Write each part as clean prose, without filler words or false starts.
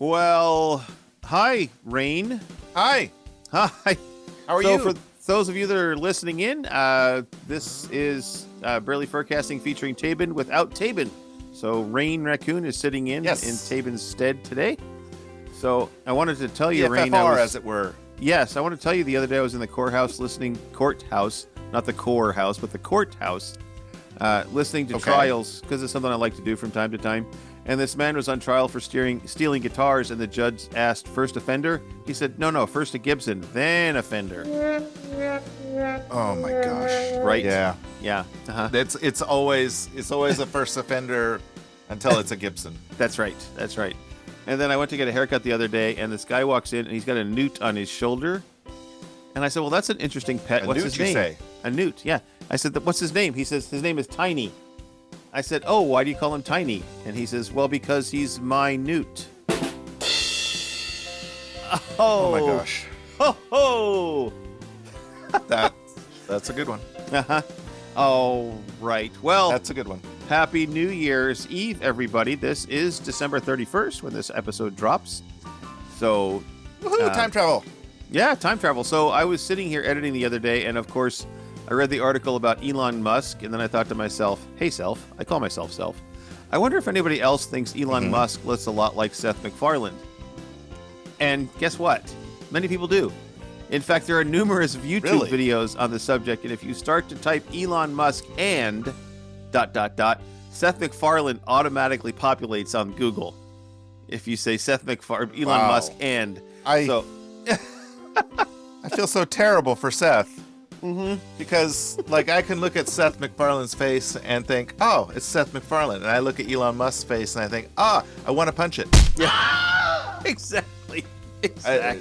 Well, hi, Rayne. Hi. Hi. How are you? For those of you that are listening in, this is Barely Furcasting featuring Tabin without Tabin. So Rayne Raccoon is sitting in Tabin's stead today. So I wanted to tell you, Rayne, as it were. Yes, I want to tell you the other day I was in the courthouse not the core house, but the courthouse, listening to trials, because it's something I like to do from time to time. And this man was on trial for stealing guitars, and the judge asked, first offender? He said, no, first a Gibson, then offender. Oh my gosh. Right? Yeah. Yeah. Uh-huh. It's always a first offender until it's a Gibson. That's right. And then I went to get a haircut the other day, and this guy walks in, and he's got a newt on his shoulder. And I said, well, that's an interesting pet. What's his name? Say? A newt, yeah. I said, what's his name? He says, his name is Tiny. I said, oh, why do you call him Tiny? And he says, well, because he's my newt. Oh my gosh. Ho! That's a good one. Uh-huh. Oh, right. Well, that's a good one. Happy New Year's Eve, everybody. This is December 31st when this episode drops. So, woohoo, time travel. Yeah, time travel. So I was sitting here editing the other day, and of course, I read the article about Elon Musk, and then I thought to myself, hey, Self. I call myself Self. I wonder if anybody else thinks Elon Musk looks a lot like Seth MacFarlane. And guess what? Many people do. In fact, there are numerous YouTube videos on the subject, and if you start to type Elon Musk and ... Seth MacFarlane automatically populates on Google. If you say Elon Musk and... I feel so terrible for Seth. Because, I can look at Seth MacFarlane's face and think, oh, it's Seth MacFarlane. And I look at Elon Musk's face and I think, I want to punch it. Yeah. Exactly. I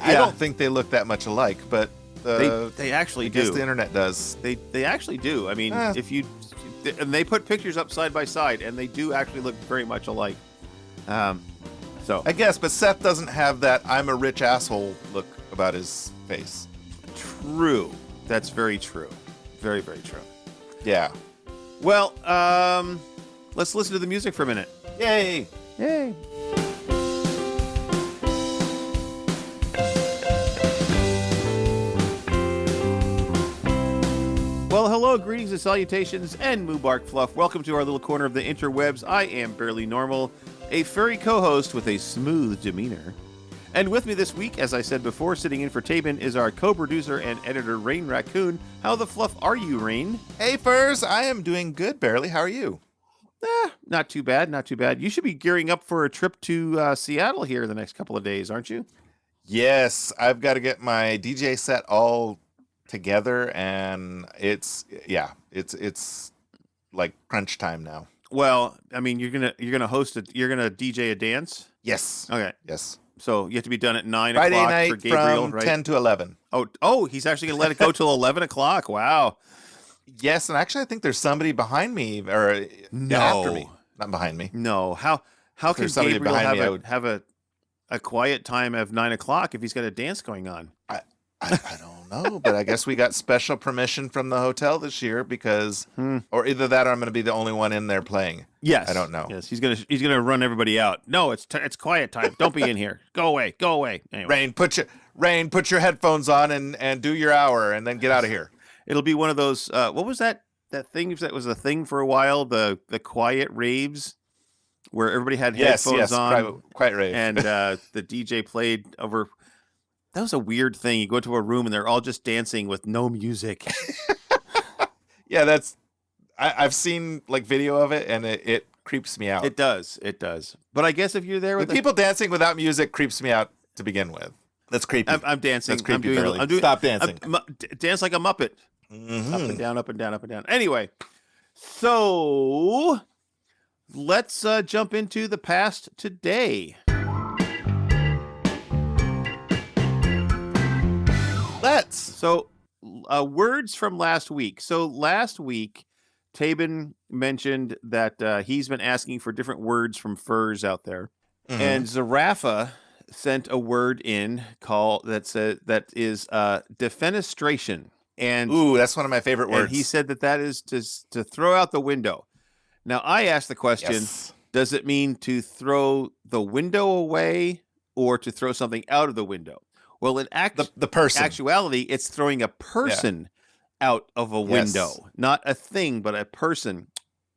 don't think they look that much alike, but they actually do. I guess the internet does. They actually do. I mean, and they put pictures up side by side, and they do actually look very much alike. So I guess, but Seth doesn't have that "I'm a rich asshole" look about his face. True. That's very true. Very, very true. Yeah. Well, let's listen to the music for a minute. Yay! Well, hello, greetings and salutations, and Mubark Fluff. Welcome to our little corner of the interwebs. I am Barely Normal, a furry co-host with a smooth demeanor. And with me this week, as I said before, sitting in for Tabin is our co-producer and editor, Rayne Raccoon. How the fluff are you, Rayne? Hey, Furs. I am doing good, Barely. How are you? Not too bad. You should be gearing up for a trip to Seattle here in the next couple of days, aren't you? Yes. I've got to get my DJ set all together, and it's like crunch time now. Well, I mean, you're gonna DJ a dance? Yes. Okay. Yes. So you have to be done at 9 Friday o'clock night for Gabriel, from right? 10 to 11. Oh, he's actually gonna let it go till 11 o'clock. Wow. Yes, and actually, I think there's somebody behind me or after me, not behind me. No. How can Gabriel have a quiet time of 9 o'clock if he's got a dance going on? I don't know, but I guess we got special permission from the hotel this year because, or either that or I'm going to be the only one in there playing. Yes, I don't know. Yes, he's gonna run everybody out. No, it's quiet time. Don't be in here. Go away. Anyway. Rayne, put your headphones on and do your hour and then get out of here. It'll be one of those. What was that thing that was a thing for a while? The quiet raves, where everybody had headphones on. Quiet rave, and the DJ played over. That was a weird thing. You go to a room and they're all just dancing with no music. Yeah, I've seen video of it and it creeps me out. It does. But I guess if you're there with people dancing without music creeps me out to begin with. That's creepy. I'm dancing. That's creepy. I'm doing. Stop dancing. Dance like a Muppet. Up and down, up and down, up and down. Anyway, so let's jump into the past today. So, words from last week. So last week, Tabin mentioned that he's been asking for different words from furs out there. And Zarafa sent a word in that is defenestration. And ooh, that's one of my favorite words. And he said that is to throw out the window. Now, I asked the question, Does it mean to throw the window away or to throw something out of the window? Well, in The person. actuality, it's throwing a person out of a window, Yes. not a thing, but a person,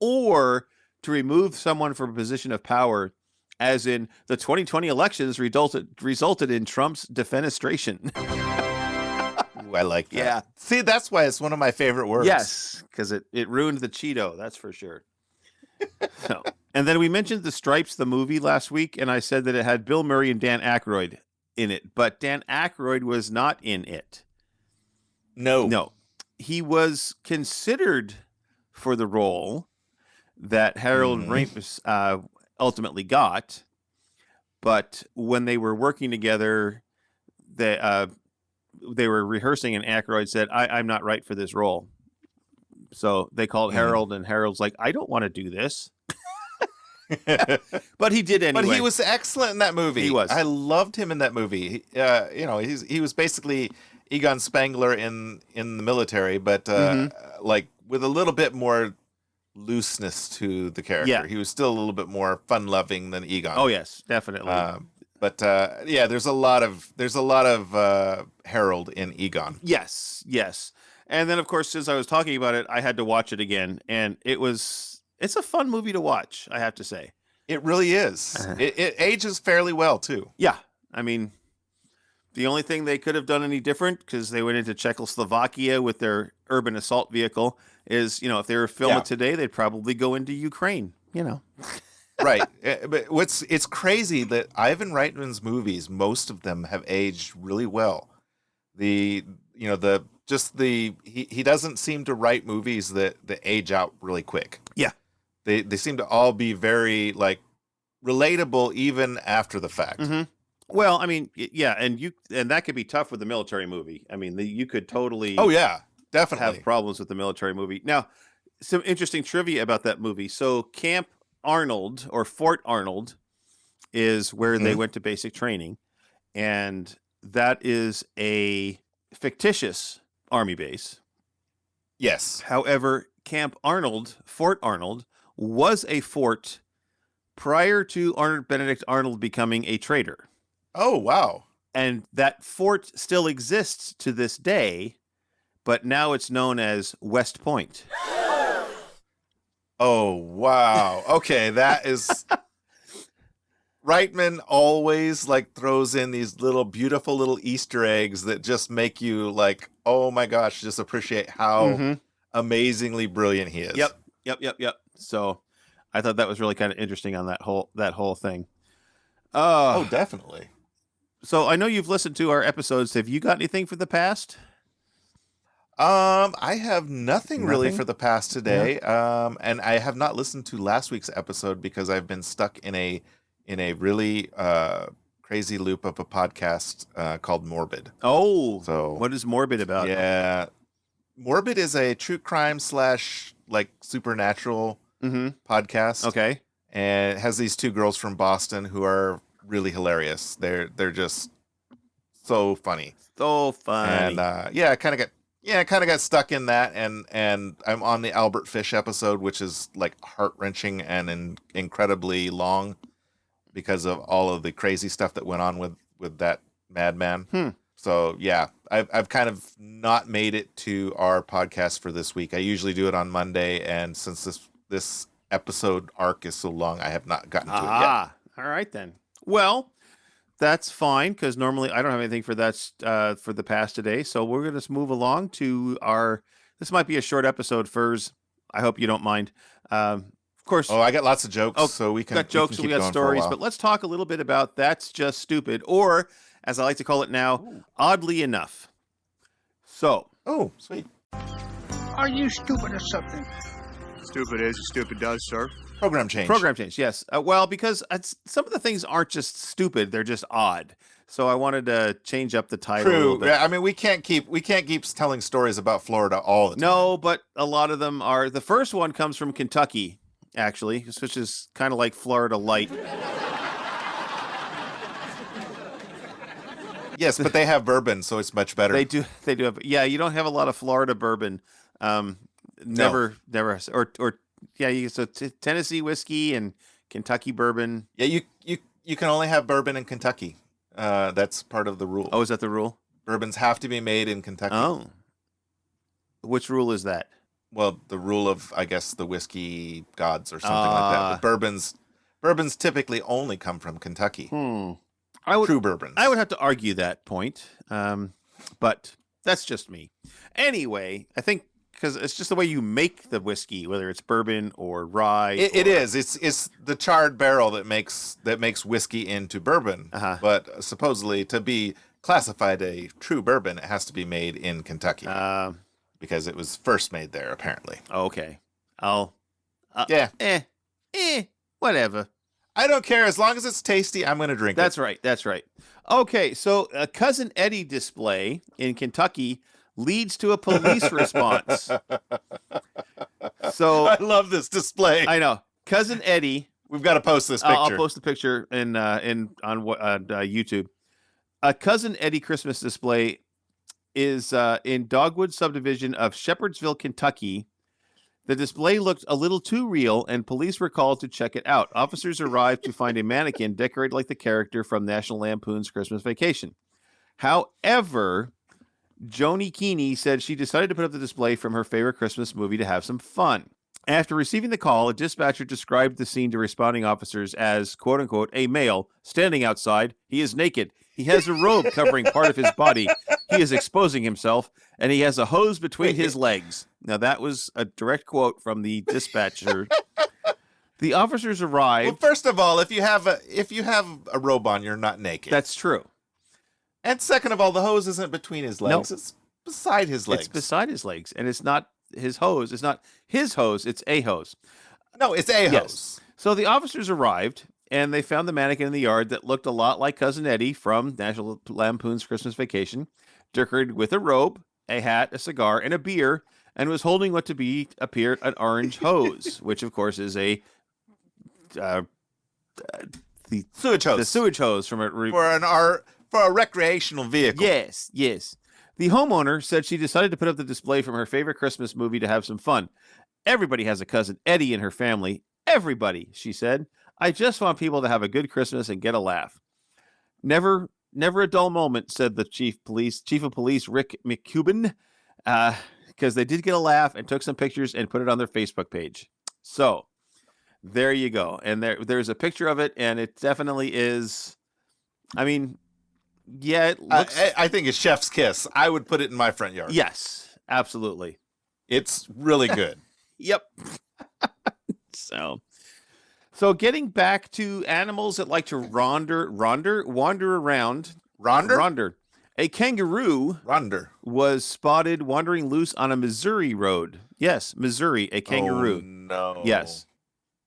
or to remove someone from a position of power, as in the 2020 elections resulted in Trump's defenestration. Ooh, I like that. Yeah. See, that's why it's one of my favorite words. Yes, because it ruined the Cheeto, that's for sure. So, and then we mentioned The Stripes, the movie, last week, and I said that it had Bill Murray and Dan Aykroyd in it, but Dan Aykroyd was not in it. No. No. He was considered for the role that Harold Ramis ultimately got, but when they were working together, they were rehearsing, and Aykroyd said, I'm not right for this role. So they called Harold, and Harold's like, I don't want to do this. But he did anyway. But he was excellent in that movie. He was. I loved him in that movie. He was basically Egon Spengler in the military, but like with a little bit more looseness to the character. Yeah. He was still a little bit more fun-loving than Egon. Oh yes, definitely. But there's a lot of Harold in Egon. Yes. And then, of course, since I was talking about it, I had to watch it again, and it's a fun movie to watch, I have to say. It really is. It ages fairly well, too. Yeah. I mean, the only thing they could have done any different, because they went into Czechoslovakia with their urban assault vehicle, is, if they were filming today, they'd probably go into Ukraine, Right. But it's crazy that Ivan Reitman's movies, most of them have aged really well. He doesn't seem to write movies that age out really quick. Yeah. They seem to all be very like relatable even after the fact. Mm-hmm. Well, I mean, yeah, and that could be tough with the military movie. I mean, you could totally definitely have problems with the military movie. Now, some interesting trivia about that movie. So Camp Arnold or Fort Arnold is where they went to basic training, and that is a fictitious army base. Yes. However, Fort Arnold, was a fort prior to Benedict Arnold becoming a traitor. Oh, wow. And that fort still exists to this day, but now it's known as West Point. Oh, wow. Okay, that is... Reitman always throws in these beautiful little Easter eggs that just make you oh my gosh, just appreciate how amazingly brilliant he is. Yep. So I thought that was really kind of interesting on that whole thing. Oh, definitely. So I know you've listened to our episodes. Have you got anything for the past? I have nothing really for the past today. And I have not listened to last week's episode because I've been stuck in a really crazy loop of a podcast called Morbid. Oh, so what is Morbid about? Yeah, Morbid is a true crime / supernatural podcast. Okay, and it has these two girls from Boston who are really hilarious. They're just so funny. And I kind of got stuck in that, and I'm on the Albert Fish episode, which is heart-wrenching and incredibly long because of all of the crazy stuff that went on with that madman. So yeah, I've kind of not made it to our podcast for this week. I usually do it on Monday, and since this episode arc is so long, I have not gotten to it yet. All right then. Well, that's fine, because normally I don't have anything for that for the past today. So we're going to move along to this might be a short episode, Furs. I hope you don't mind. Of course. Oh, I got lots of jokes, so we can. Got jokes, we got stories, but let's talk a little bit about That's Just Stupid, or as I like to call it now, Oddly Enough. So. Oh, sweet. Are you stupid or something? Stupid is, stupid does, sir. Program change, yes. Well, because some of the things aren't just stupid; they're just odd. So I wanted to change up the title a little bit. Yeah, I mean, we can't keep telling stories about Florida all the time. No, but a lot of them are. The first one comes from Kentucky, actually, which is kind of like Florida light. Yes, but they have bourbon, so it's much better. They do have. Yeah, you don't have a lot of Florida bourbon. Never. So Tennessee whiskey and Kentucky bourbon. Yeah, you can only have bourbon in Kentucky. That's part of the rule. Oh, is that the rule? Bourbons have to be made in Kentucky. Oh. Which rule is that? Well, the rule of, I guess, the whiskey gods or something like that. But bourbons typically only come from Kentucky. True bourbons. I would have to argue that point, but that's just me. Anyway, I think because it's just the way you make the whiskey, whether it's bourbon or rye. It is. It's the charred barrel that makes whiskey into bourbon. But supposedly to be classified a true bourbon, it has to be made in Kentucky because it was first made there, apparently. Okay. Whatever. I don't care. As long as it's tasty, I'm going to drink it. That's right. Okay, so a Cousin Eddie display in Kentucky leads to a police response. So I love this display. I know. Cousin Eddie. We've got to post this picture. I'll post the picture on YouTube. A Cousin Eddie Christmas display is in Dogwood subdivision of Shepherdsville, Kentucky. The display looked a little too real, and police were called to check it out. Officers arrived to find a mannequin decorated like the character from National Lampoon's Christmas Vacation. However, Joni Keeney said she decided to put up the display from her favorite Christmas movie to have some fun. After receiving the call, a dispatcher described the scene to responding officers as, quote-unquote, a male standing outside. He is naked. He has a robe covering part of his body. He is exposing himself, and he has a hose between his legs. Now, that was a direct quote from the dispatcher. The officers arrived. Well, first of all, if you have a robe on, you're not naked. That's true. And second of all, the hose isn't between his legs. No. It's beside his legs. It's beside his legs, and it's not his hose. It's not his hose. It's a hose. No, it's a hose. Yes. So the officers arrived, and they found the mannequin in the yard that looked a lot like Cousin Eddie from National Lampoon's Christmas Vacation, decorated with a robe, a hat, a cigar, and a beer, and was holding what appeared an orange hose, which of course is the sewage hose. The sewage hose from for a recreational vehicle. Yes. The homeowner said she decided to put up the display from her favorite Christmas movie to have some fun. Everybody has a Cousin Eddie in her family. Everybody, she said. I just want people to have a good Christmas and get a laugh. Never a dull moment, said the chief of police, Rick McCubbin, because they did get a laugh and took some pictures and put it on their Facebook page. So there you go. And there's a picture of it, and it definitely is. I mean, yeah, it looks. I think it's chef's kiss. I would put it in my front yard. Yes, absolutely. It's really good. Yep. So getting back to animals that like to wander around. Ronder. A kangaroo was spotted wandering loose on a Missouri road. Yes, Missouri, a kangaroo. Oh, no. Yes.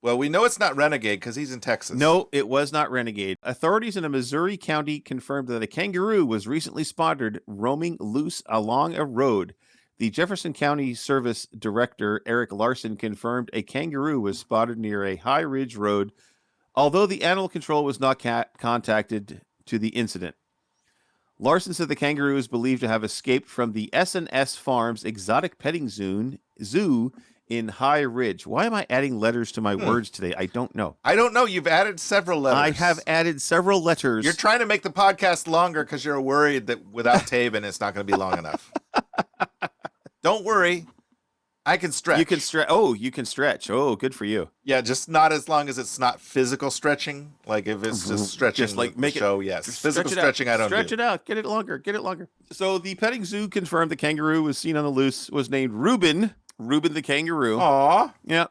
Well, we know it's not Renegade because he's in Texas. No, it was not Renegade. Authorities in a Missouri county confirmed that a kangaroo was recently spotted roaming loose along a road. The Jefferson County Service Director, Eric Larson, confirmed a kangaroo was spotted near a High Ridge road, although the animal control was not contacted to the incident. Larson said the kangaroo is believed to have escaped from the S&S Farms Exotic Petting Zoo in High Ridge. Why am I adding letters to my words today? I don't know. You've added several letters. I have added several letters. You're trying to make the podcast longer because you're worried that without Taven, it's not going to be long enough. Don't worry. I can stretch. You can stretch. Oh, you can stretch. Oh, good for you. Yeah, just not as long as it's not physical stretching. Like if it's just stretching, just like make the show. Yes, physical stretching. I don't stretch it out. Get it longer. So the petting zoo confirmed the kangaroo was seen on the loose. Was named Reuben the kangaroo. Aw. Yeah,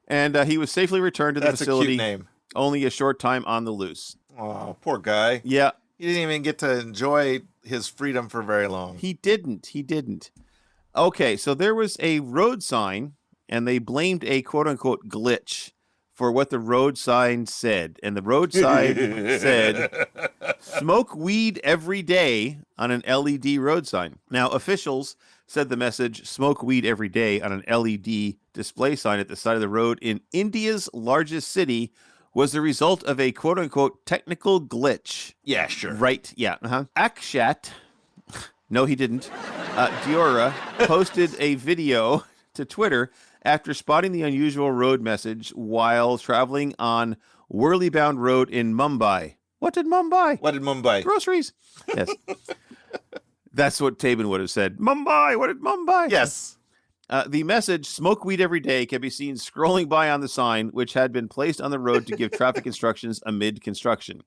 and he was safely returned to the facility. That's a cute name. Only a short time on the loose. Oh, poor guy. Yeah, he didn't even get to enjoy his freedom for very long. He didn't. Okay, so there was a road sign, and they blamed a quote-unquote glitch for what the road sign said. And the road sign said, smoke weed every day on an LED road sign. Now, officials said the message, smoke weed every day on an LED display sign at the side of the road in India's largest city was the result of a quote-unquote technical glitch. Yeah, sure. Right, yeah. Akshat... No, he didn't. Diora posted a video to Twitter after spotting the unusual road message while traveling on Worley-bound road in Mumbai. What did Mumbai? What did Mumbai? Groceries. Yes. That's what Tabin would have said. Mumbai. What did Mumbai? Yes. The message, smoke weed every day, can be seen scrolling by on the sign, which had been placed on the road to give traffic instructions amid construction.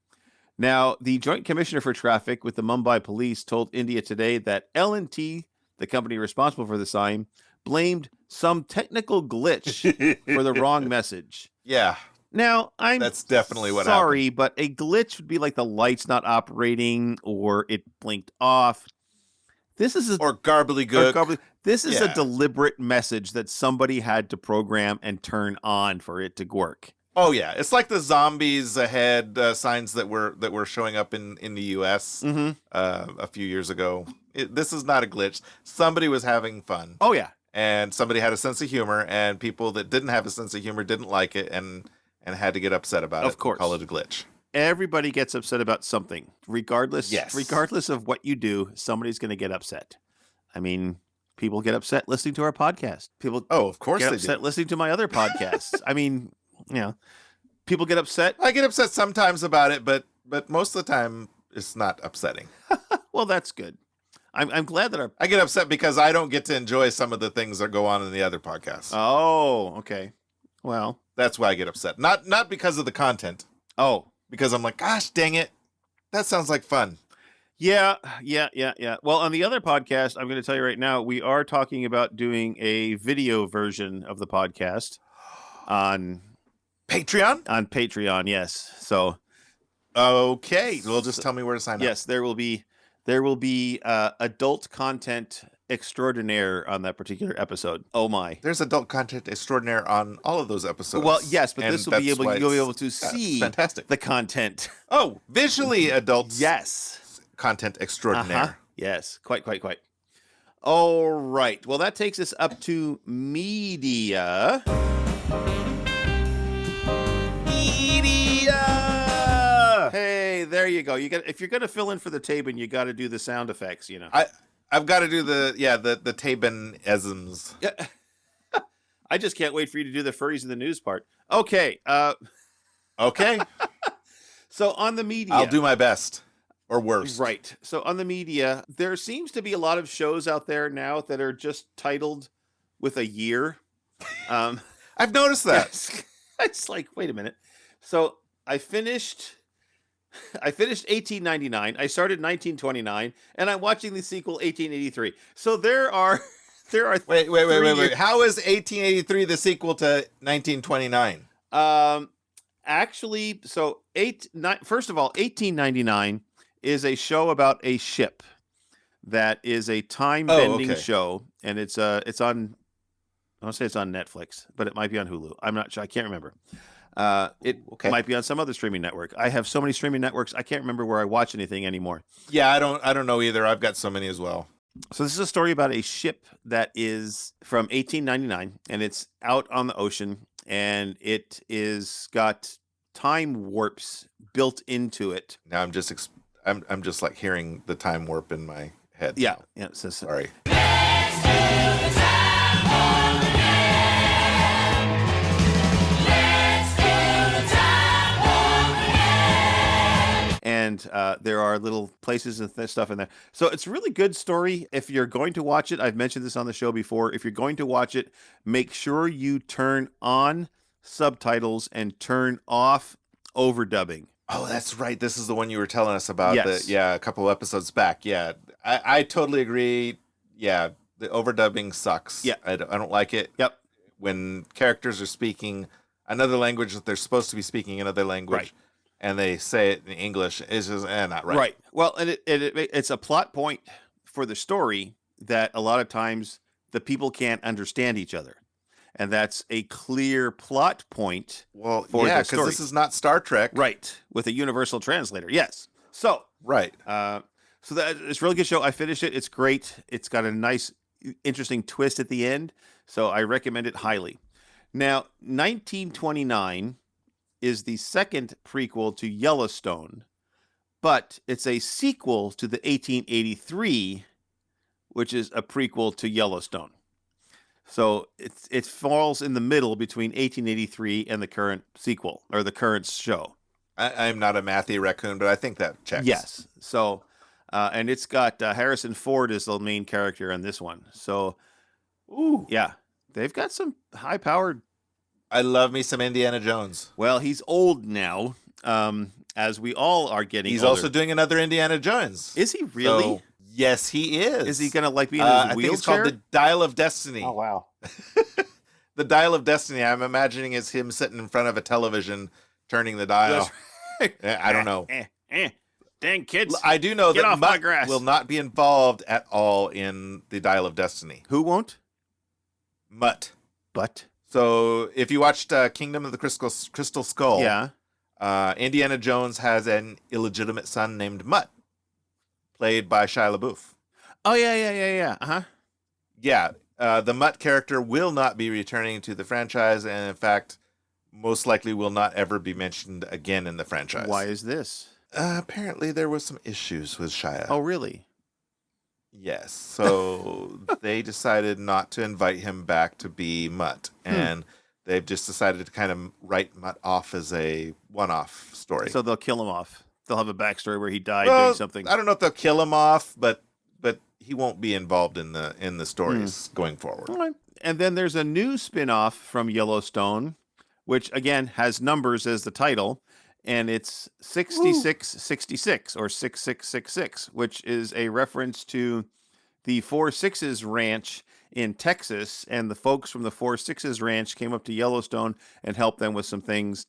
Now, the Joint Commissioner for Traffic with the Mumbai Police told India Today that L&T, the company responsible for the sign, blamed some technical glitch for the wrong message. Yeah. Now, That's definitely what sorry, but a glitch would be like the light's not operating or it blinked off. This is or garbly-gook. This is a deliberate message that somebody had to program and turn on for it to work. Oh yeah, it's like the zombies ahead signs that were showing up in the U.S. A few years ago. This is not a glitch. Somebody was having fun. Oh yeah, and somebody had a sense of humor, and people that didn't have a sense of humor didn't like it, and had to get upset about it. Of course, call it a glitch. Everybody gets upset about something, regardless. Yes. Regardless of what you do, somebody's going to get upset. I mean, people get upset listening to our podcast. People, of course, get they upset do. listening to my other podcasts. I mean, people get upset. I get upset sometimes about it, but most of the time it's not upsetting. Well, that's good. I'm glad that I get upset because I don't get to enjoy some of the things that go on in the other podcasts. Oh, okay. Well, that's why I get upset. Not because of the content. Oh, because I'm like, gosh, dang it. That sounds like fun. Yeah. Well, on the other podcast, I'm going to tell you right now, we are talking about doing a video version of the podcast on Patreon? On Patreon, yes. So, okay. Well, just tell me where to sign up. Yes, there will be adult content extraordinaire on that particular episode. Oh my! There's adult content extraordinaire on all of those episodes. Well, yes, but this will be able you'll be able to see fantastic the content. Oh, visually adult. Yes, content extraordinaire. Yes, quite. All right. Well, that takes us up to media. Hey, there you go. If you're gonna fill in for the Tabin, you got to do the sound effects. I've got to do the Tabin-isms. Yeah. I just can't wait for you to do the furries in the news part. Okay. Okay. So on the media, I'll do my best or worst. Right. So on the media, there seems to be a lot of shows out there now that are just titled with a year. I've noticed that. It's like, wait a minute. So I finished 1899. I started 1929, and I'm watching the sequel 1883. So there are Wait. How is 1883 the sequel to 1929? Actually, so first of all, 1899 is a show about a ship that is a time-bending show, and it's on. I want to say it's on Netflix, but it might be on Hulu. I'm not sure. I can't remember. It might be on some other streaming network. I have so many streaming networks, I can't remember where I watch anything anymore. Yeah, I don't know either. I've got so many as well. So this is a story about a ship that is from 1899, and it's out on the ocean, and it is got time warps built into it. Now I'm just like hearing the time warp in my head. Yeah. So, sorry. And there are little places and stuff in there. So it's a really good story. If you're going to watch it, I've mentioned this on the show before. If you're going to watch it, make sure you turn on subtitles and turn off overdubbing. Oh, that's right. This is the one you were telling us about. Yes. A couple episodes back. Yeah, I totally agree. Yeah, the overdubbing sucks. Yeah. I don't like it. Yep. When characters are speaking another language that they're supposed to be speaking another language. Right. And they say it in English, it's just not right. Right. Well, and it's a plot point for the story that a lot of times the people can't understand each other. And that's a clear plot point for the story. Yeah, because this is not Star Trek. Right. With a universal translator. Yes. So. Right. So it's a really good show. I finished it. It's great. It's got a nice, interesting twist at the end. So I recommend it highly. Now, 1929 is the second prequel to Yellowstone, but it's a sequel to the 1883, which is a prequel to Yellowstone. So it falls in the middle between 1883 and the current sequel, or the current show. I'm not a mathy raccoon, but I think that checks. Yes. So, and it's got Harrison Ford as the main character in this one. So, Ooh. yeah, they've got some high-powered. I love me some Indiana Jones. Well, he's old now, as we all are getting He's older. also doing another Indiana Jones. Is he really? So, yes, he is. Is he going to like be in his wheelchair? I think it's called The Dial of Destiny. Oh, wow. The Dial of Destiny, I'm imagining is him sitting in front of a television turning the dial. I don't know. Dang kids. I do know Get that off my Mutt grass. will not be involved at all in the Dial of Destiny. Who won't? Mutt. But? So if you watched Kingdom of the Crystal Skull, Yeah. Indiana Jones has an illegitimate son named Mutt, played by Shia LaBeouf. Oh, yeah. Uh-huh. Yeah, the Mutt character will not be returning to the franchise, and in fact, most likely will not ever be mentioned again in the franchise. Why is this? Apparently, there was some issues with Shia. Oh, really? Yes. So they decided not to invite him back to be Mutt, and they've just decided to kind of write Mutt off as a one-off story. So they'll kill him off. They'll have a backstory where he died doing something. I don't know if they'll kill him off, but he won't be involved in the stories going forward. All right. And then there's a new spin-off from Yellowstone, which again has numbers as the title, and it's 6666 or 6666, which is a reference to the 4-6's ranch in Texas, and the folks from the 4-6's ranch came up to Yellowstone and helped them with some things,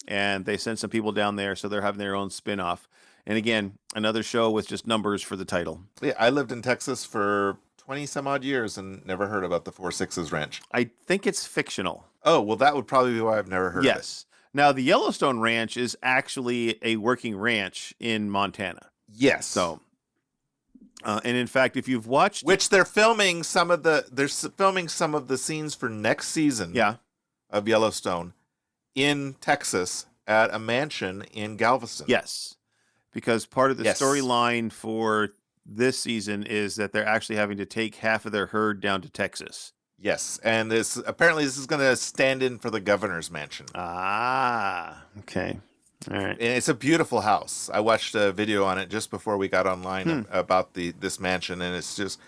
and they sent some people down there, so they're having their own spin-off. And again, another show with just numbers for the title. Yeah, I lived in Texas for 20 some odd years and never heard about the 4-6's ranch. I think it's fictional. Oh, well, that would probably be why I've never heard of it. Yes. Now, the Yellowstone Ranch is actually a working ranch in Montana. Yes. So, and in fact, if you've watched, which they're filming some of the scenes for next season. Yeah. Of Yellowstone in Texas at a mansion in Galveston. Yes. Because part of the storyline for this season is that they're actually having to take half of their herd down to Texas. Yes, and this is going to stand in for the governor's mansion. Ah, okay. All right. And it's a beautiful house. I watched a video on it just before we got online about this mansion, and it's just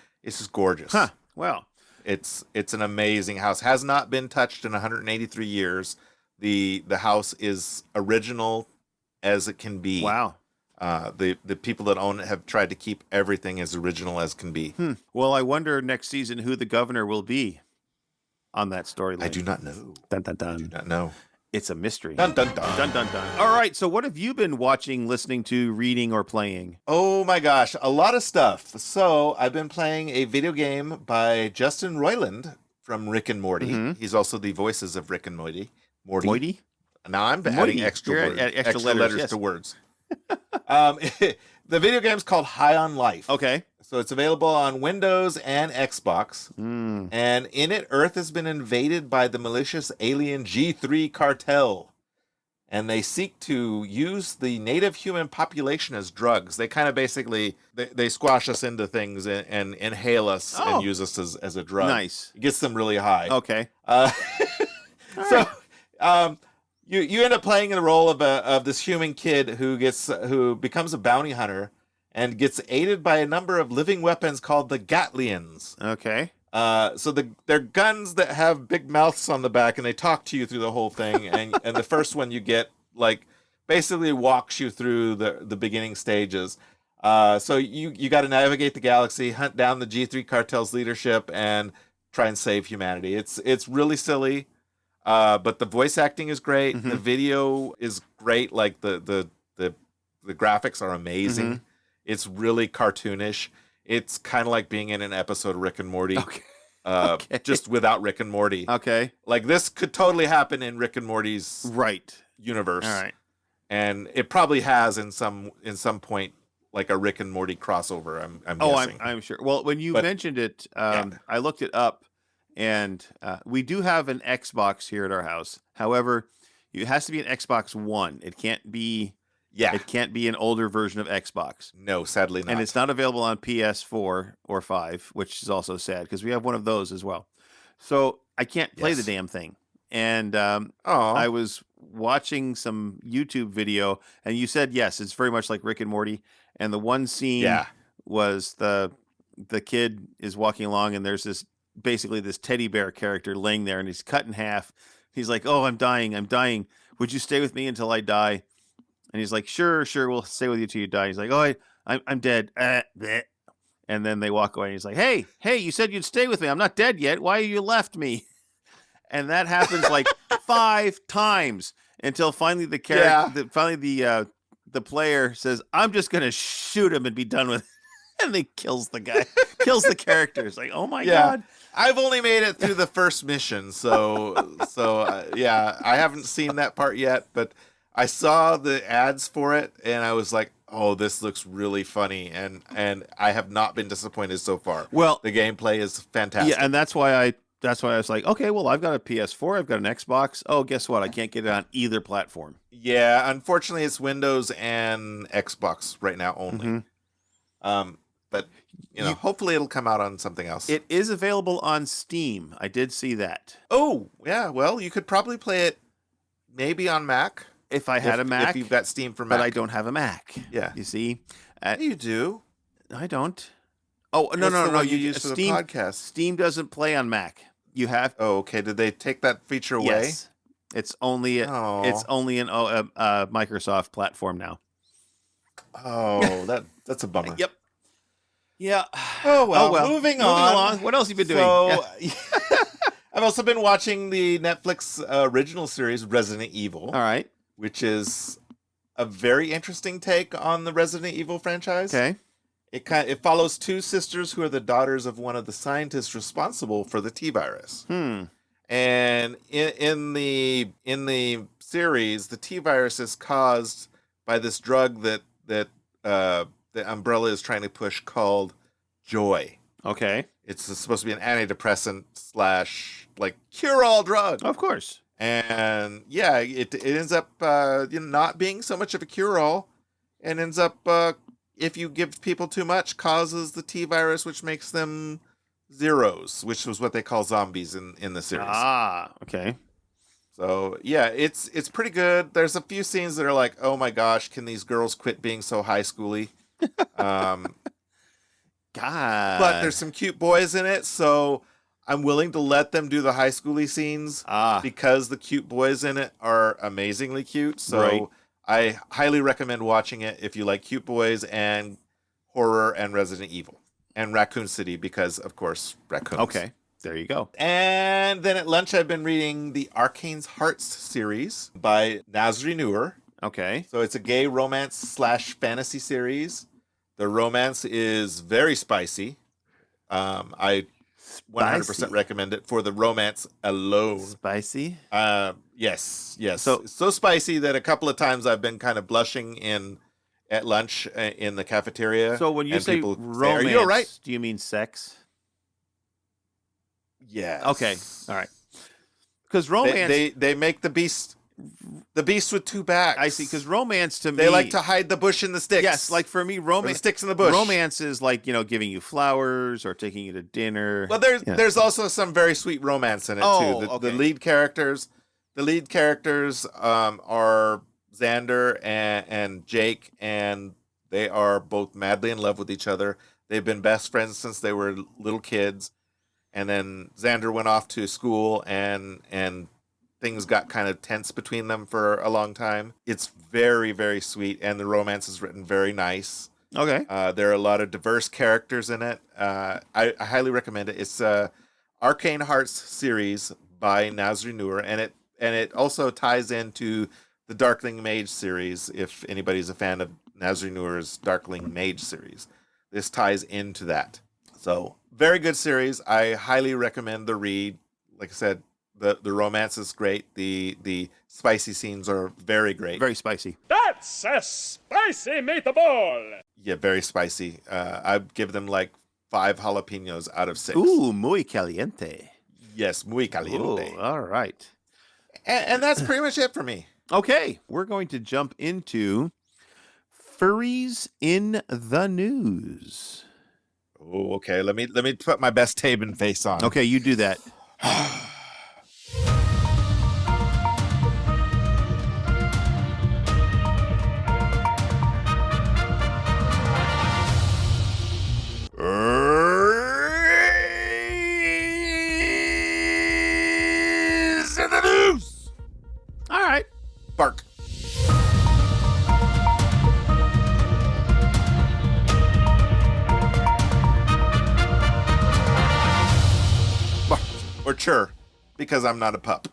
gorgeous. Huh. Well, it's an amazing house. Has not been touched in 183 years. The house is original as it can be. Wow. The people that own it have tried to keep everything as original as can be. Well, I wonder next season who the governor will be on that storyline. I do not know. Dun, dun, dun. I do not know. It's a mystery. Dun, dun, dun. Dun, dun, dun. All right. So what have you been watching, listening to, reading, or playing? Oh my gosh, a lot of stuff. So I've been playing a video game by Justin Roiland from Rick and Morty. He's also the voices of Rick and Morty. Morty? Now I'm adding extra letters to words. The video game's called High on Life. Okay. So it's available on Windows and Xbox. And in it, Earth has been invaded by the malicious alien G3 cartel. And they seek to use the native human population as drugs. They kind of basically, they squash us into things and inhale us and use us as a drug. Nice. It gets them really high. Okay. You end up playing the role of this human kid who becomes a bounty hunter and gets aided by a number of living weapons called the Gatlians. Okay. So they're guns that have big mouths on the back, and they talk to you through the whole thing. And the first one you get basically walks you through the beginning stages. So you got to navigate the galaxy, hunt down the G3 cartel's leadership, and try and save humanity. It's really silly. But the voice acting is great. The video is great. Like the graphics are amazing. It's really cartoonish. It's kind of like being in an episode of Rick and Morty. Okay. Just without Rick and Morty. Okay. Like this could totally happen in Rick and Morty's universe. All right. And it probably has in some point like a Rick and Morty crossover. I'm guessing. I'm sure. Well, when you mentioned it, I looked it up. And we do have an Xbox here at our house. However, it has to be an Xbox One. It can't be it can't be an older version of Xbox. No, sadly not. And it's not available on PS4 or 5, which is also sad because we have one of those as well. So I can't play the Yes. damn thing. And Oh, I was watching some YouTube video, and you said yes, it's very much like Rick and Morty. And the one scene yeah. was the kid is walking along, and there's basically this teddy bear character laying there, and he's cut in half. He's like, "Oh, I'm dying, I'm dying. Would you stay with me until I die?" And he's like, "Sure, we'll stay with you till you die." He's like, "Oh, I'm dead." Bleh. And then they walk away, and he's like, "Hey, you said you'd stay with me. I'm not dead yet. Why you left me?" And that happens like 5 times until finally the character, the player says, "I'm just gonna shoot him and be done with it." And they kills the guy, kills the character. It's like, oh my god. I've only made it through the first mission, so yeah, I haven't seen that part yet, but I saw the ads for it, and I was like, oh, this looks really funny, and I have not been disappointed so far. Well, the gameplay is fantastic. Yeah, and that's why I was like, okay, well, I've got a PS4, I've got an Xbox. Oh, guess what? I can't get it on either platform. Yeah, unfortunately, it's Windows and Xbox right now only. But hopefully it'll come out on something else. It is available on Steam. I did see that. Oh, yeah. Well, you could probably play it maybe on Mac. If I had a Mac. If you've got Steam for Mac. But I don't have a Mac. Yeah. You see? You do. I don't. Oh, no. You use for Steam, the podcast. Steam doesn't play on Mac. You have. Oh, okay. Did they take that feature away? Yes. It's only an Microsoft platform now. Oh, that's a bummer. Yep. Yeah. Oh well. Moving on. What else have you been doing? So, I've also been watching the Netflix original series Resident Evil. All right. Which is a very interesting take on the Resident Evil franchise. Okay. It follows 2 sisters who are the daughters of one of the scientists responsible for the T-virus. And in the series, the T-virus is caused by this drug that the Umbrella is trying to push called Joy. Okay. It's supposed to be an antidepressant / cure-all drug. Of course. And yeah, it ends up not being so much of a cure-all, and ends up if you give people too much, causes the T-virus, which makes them zeros, which was what they call zombies in the series. Ah, okay. So yeah, it's pretty good. There's a few scenes that are like, oh my gosh, can these girls quit being so high schooly? God. But there's some cute boys in it, so I'm willing to let them do the high schooly scenes because the cute boys in it are amazingly cute. So right. I highly recommend watching it if you like cute boys and horror and Resident Evil and Raccoon City, because of course raccoons. Okay, there you go. And then at lunch I've been reading the Arcane's Hearts series by Nasri Noor. Okay. So it's a gay romance / fantasy series. The romance is very spicy. I 100% recommend it for the romance alone. Spicy? Yes. So spicy that a couple of times I've been kind of blushing at lunch in the cafeteria. So when you say romance, "Are you all right?" do you mean sex? Yes. Okay. All right. Because romance, they make the beast with 2 backs. I see. Because romance to me, they like to hide the bush in the sticks. Yes, like for me, the sticks in the bush. Romance is like giving you flowers or taking you to dinner. Well, there's also some very sweet romance in it too. The lead characters, are Xander and Jake, and they are both madly in love with each other. They've been best friends since they were little kids, and then Xander went off to school, and things got kind of tense between them for a long time. It's very, very sweet, and the romance is written very nice. Okay. There are a lot of diverse characters in it. I highly recommend it. It's Arcane Hearts series by Nasri Noor, and it also ties into the Darkling Mage series. If anybody's a fan of Nasri Noor's Darkling Mage series, this ties into that. So very good series. I highly recommend the read. Like I said, the romance is great. The spicy scenes are very great. Very spicy. That's a spicy meatball. Yeah, very spicy. I'd give them like 5 jalapenos out of 6. Ooh, muy caliente. Yes, muy caliente. Ooh, all right. And that's pretty much it for me. Okay, we're going to jump into furries in the news. Oh, okay. Let me put my best Tabin face on. Okay, you do that. Is in the news. All right. Bark. Bark. Or chur, because I'm not a pup.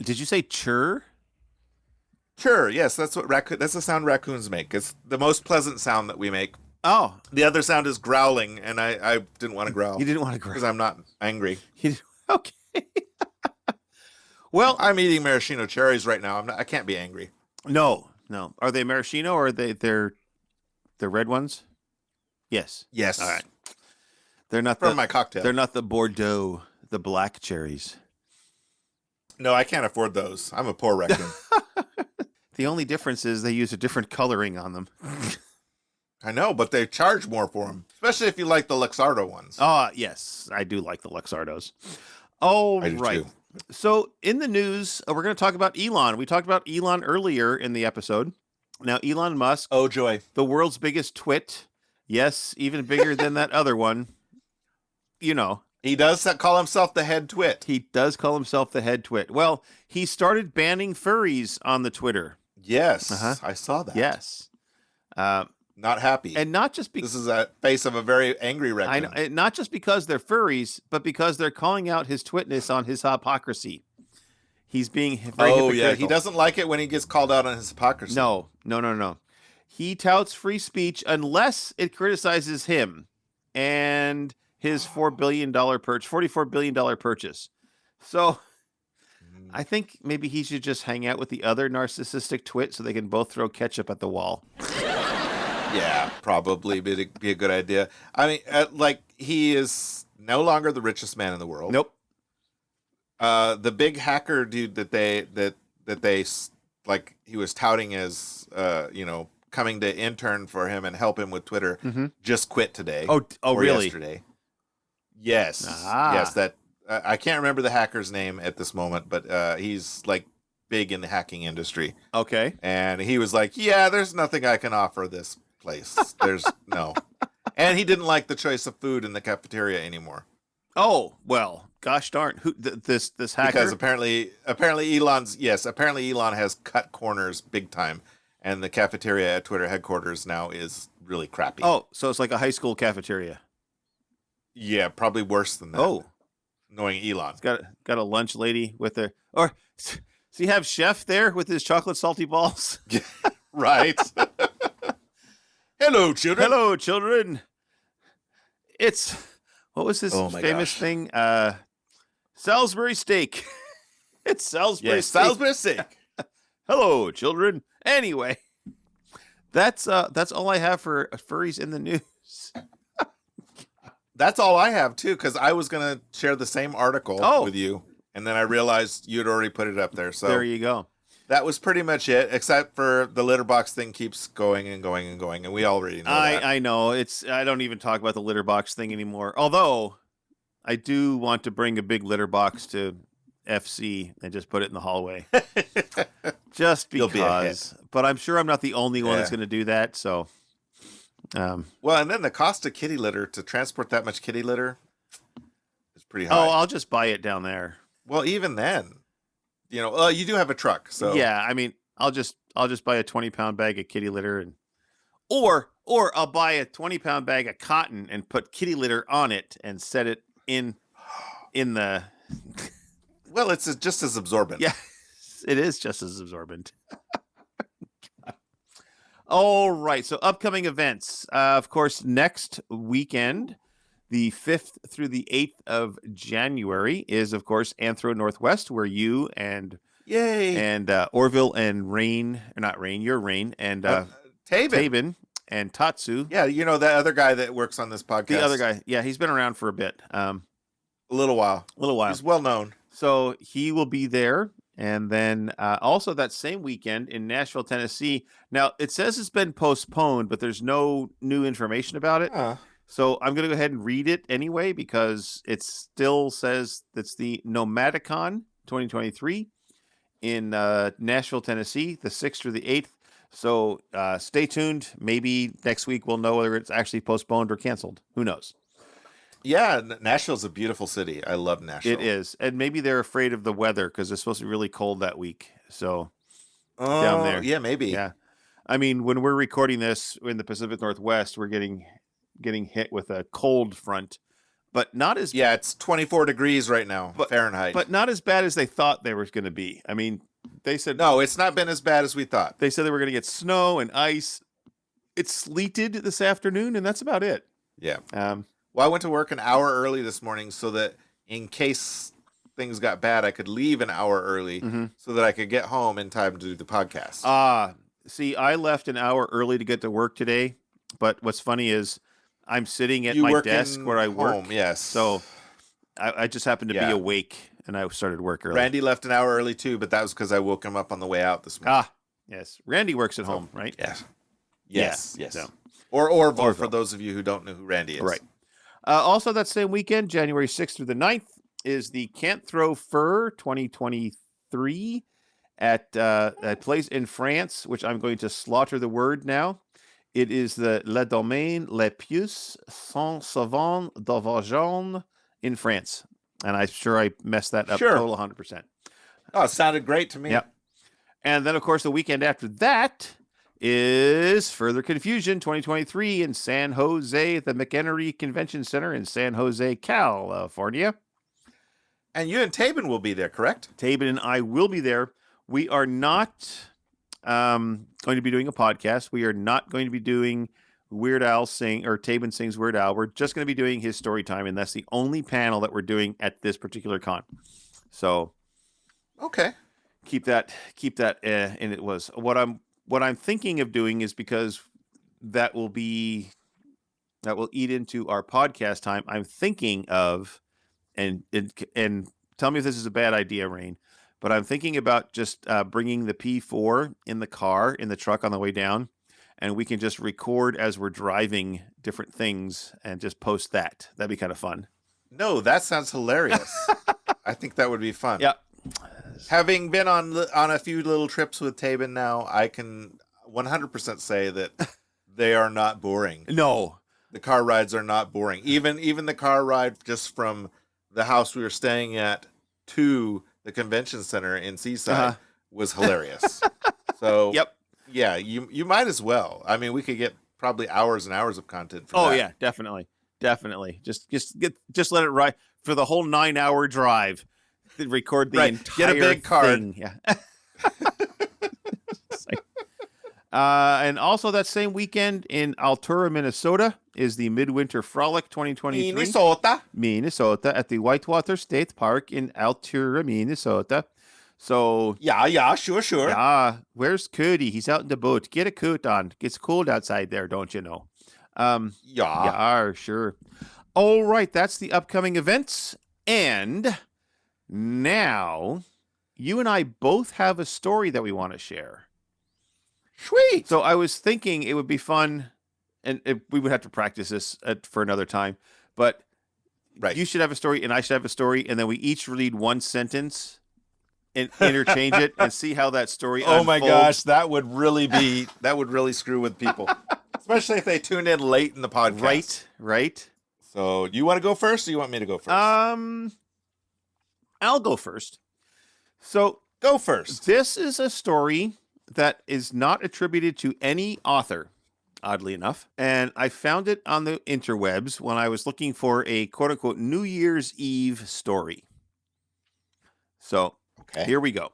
Did you say chur? Chur, yes, that's the sound raccoons make. It's the most pleasant sound that we make. Oh, The other sound is growling, and I didn't want to growl. you didn't want to growl. Because I'm not angry. Okay. Well, I'm eating maraschino cherries right now. I can't be angry. no. Are they maraschino or are they're red ones? Yes. Yes. All right. They're not From my cocktail. They're not the Bordeaux, the black cherries. No, I can't afford those. I'm a poor raccoon. The only difference is they use a different coloring on them. I know, but they charge more for them, especially if you like the Luxardo ones. Oh, yes. I do like the Luxardos. Oh, I do right. too. So in the news, we're going to talk about Elon. We talked about Elon earlier in the episode. Now, Elon Musk, Oh, joy. the world's biggest twit. Yes, even bigger than that other one. You know, He does call himself the head twit. he does call himself the head twit. Well, he started banning furries on the Twitter. Yes, Uh-huh. I saw that. Yes. Not happy. And not just because This is a face of a very angry raccoon. not just because they're furries, but because they're calling out his twitness on his hypocrisy. He's being very hypocritical. Yeah. He doesn't like it when he gets called out on his hypocrisy. No. He touts free speech unless it criticizes him and his $44 billion purchase. So I think maybe he should just hang out with the other narcissistic twit so they can both throw ketchup at the wall. Yeah, probably be a good idea. I mean, he is no longer the richest man in the world. Nope. The big hacker dude that they he was touting as coming to intern for him and help him with Twitter just quit today. Oh, or really? Yesterday. Yes. Ah. Yes, that I can't remember the hacker's name at this moment, but he's like big in the hacking industry. Okay. And he was like, "Yeah, there's nothing I can offer this place. There's no." And he didn't like the choice of food in the cafeteria anymore. Oh, well, gosh darn. Who this hacker? Because apparently Elon has cut corners big time, and the cafeteria at Twitter headquarters now is really crappy. Oh, so it's like a high school cafeteria. Yeah, probably worse than that. Oh. Knowing Elon. It's got a lunch lady with her, or so you have Chef there with his chocolate salty balls. Right. Hello, children. Hello, children. It's what was his famous thing? Salisbury steak. It's Salisbury steak. Salisbury steak. Hello, children. Anyway, that's all I have for furries in the news. That's all I have too, because I was gonna share the same article with you, and then I realized you'd already put it up there. So there you go. That was pretty much it, except for the litter box thing keeps going and going and going, and we already know that. I know. I don't even talk about the litter box thing anymore. Although I do want to bring a big litter box to FC and just put it in the hallway. Just because. You'll be a hit. But I'm sure I'm not the only one that's going to do that. So, well, and then the cost of kitty litter to transport that much kitty litter is pretty high. Oh, I'll just buy it down there. Well, even then, you do have a truck, so yeah. I mean, I'll just buy a 20-pound bag of kitty litter, and or I'll buy a 20-pound bag of cotton and put kitty litter on it and set it in the. Well, it's just as absorbent. Yeah, it is just as absorbent. All right. So upcoming events. Of course, next weekend, the 5th through the 8th of January is, of course, Anthro Northwest, where you and Orville and Rayne, or not Rayne, you're Rayne, and Tabin and Tatsu. Yeah, that other guy that works on this podcast. The other guy. Yeah, he's been around for a bit. A little while. He's well known. So he will be there. And then also that same weekend in Nashville, Tennessee. Now, it says it's been postponed, but there's no new information about it. So I'm going to go ahead and read it anyway because it still says it's the Nomadicon 2023 in Nashville, Tennessee, the 6th through the 8th. So stay tuned. Maybe next week we'll know whether it's actually postponed or canceled. Who knows? Yeah, Nashville's a beautiful city. I love Nashville. It is. And maybe they're afraid of the weather because it's supposed to be really cold that week. So down there. Yeah, maybe. Yeah. I mean, when we're recording this in the Pacific Northwest, we're getting hit with a cold front, but not as it's 24 degrees right now, Fahrenheit. but not as bad as they thought they were going to be. I mean, they said no, it's not been as bad as we thought. They said they were going to get snow and ice. It sleeted this afternoon, and that's about it. Yeah. Well, I went to work an hour early this morning so that in case things got bad, I could leave an hour early so that I could get home in time to do the podcast. See, I left an hour early to get to work today, but what's funny is I'm sitting at my desk where I work. Yes. So I just happened to be awake, and I started work early. Randy left an hour early too, but that was because I woke him up on the way out this morning. Yes. Randy works at home, right? Yes. Yes. Yeah. Yes. So. Or for those of you who don't know who Randy is. Right. Also, that same weekend, January 6th through the 9th, is the Can't Throw Fur 2023 at a place in France, which I'm going to slaughter the word now. It is the Le Domaine Les Puces Saint-Savant d'Auvergne in France. And I'm sure I messed that up total 100%. Oh, it sounded great to me. Yep. And then, of course, the weekend after that is Further Confusion 2023 in San Jose at the McHenry Convention Center in San Jose, California. And you and Tabin will be there, correct? Tabin and I will be there. We are not going to be doing a podcast. We are not going to be doing Weird Al Tabin sings Weird Al. We're just going to be doing his story time, and that's the only panel that we're doing at this particular con. So, okay, keep that. And it was what I'm thinking of doing is because that will eat into our podcast time. I'm thinking of and tell me if this is a bad idea, Rayne. But I'm thinking about just bringing the P4 in the car, in the truck on the way down, and we can just record as we're driving different things and just post that. That'd be kind of fun. No, that sounds hilarious. I think that would be fun. Yeah. Having been on a few little trips with Tabin now, I can 100% say that they are not boring. No. The car rides are not boring. Even the car ride just from the house we were staying at to the convention center in Seaside was hilarious. So yeah, you might as well. I mean, we could get probably hours and hours of content from that. Yeah, definitely. Just let it ride for the whole 9-hour drive. Record the entire Get a big card. thing. Yeah. And also that same weekend in Altura, Minnesota is the Midwinter Frolic 2023. Minnesota at the Whitewater State Park in Altura, Minnesota. So sure. Yeah, where's Cody? He's out in the boat. Get a coat on. It's cold outside there, don't you know? Sure. All right, that's the upcoming events. And now you and I both have a story that we want to share. Sweet. So I was thinking it would be fun, and we would have to practice this for another time, but you should have a story and I should have a story, and then we each read one sentence and interchange it and see how that story unfolds. My gosh, that would really screw with people, especially if they tune in late in the podcast. Right. So do you want to go first or you want me to go first? I'll go first. So go first. This is a story that is not attributed to any author, oddly enough. And I found it on the interwebs when I was looking for a quote-unquote New Year's Eve story. So here we go.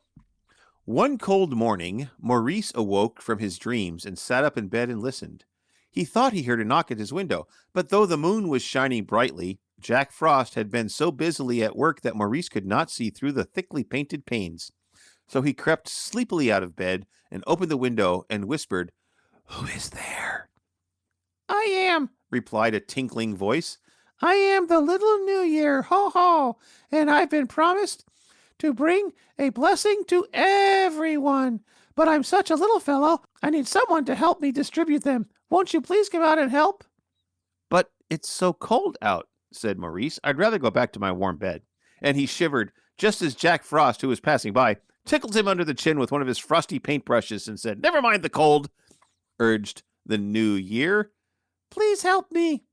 One cold morning, Maurice awoke from his dreams and sat up in bed and listened. He thought he heard a knock at his window, but though the moon was shining brightly, Jack Frost had been so busily at work that Maurice could not see through the thickly painted panes. So he crept sleepily out of bed and opened the window and whispered, "Who is there?" "I am," replied a tinkling voice. "I am the little New Year, ho ho, and I've been promised to bring a blessing to everyone. But I'm such a little fellow, I need someone to help me distribute them. Won't you please come out and help?" "But It's so cold out, said Maurice. I'd rather go back to my warm bed. And he shivered, just as Jack Frost, who was passing by, tickled him under the chin with one of his frosty paintbrushes and said, Never mind the cold, urged the New Year. Please help me.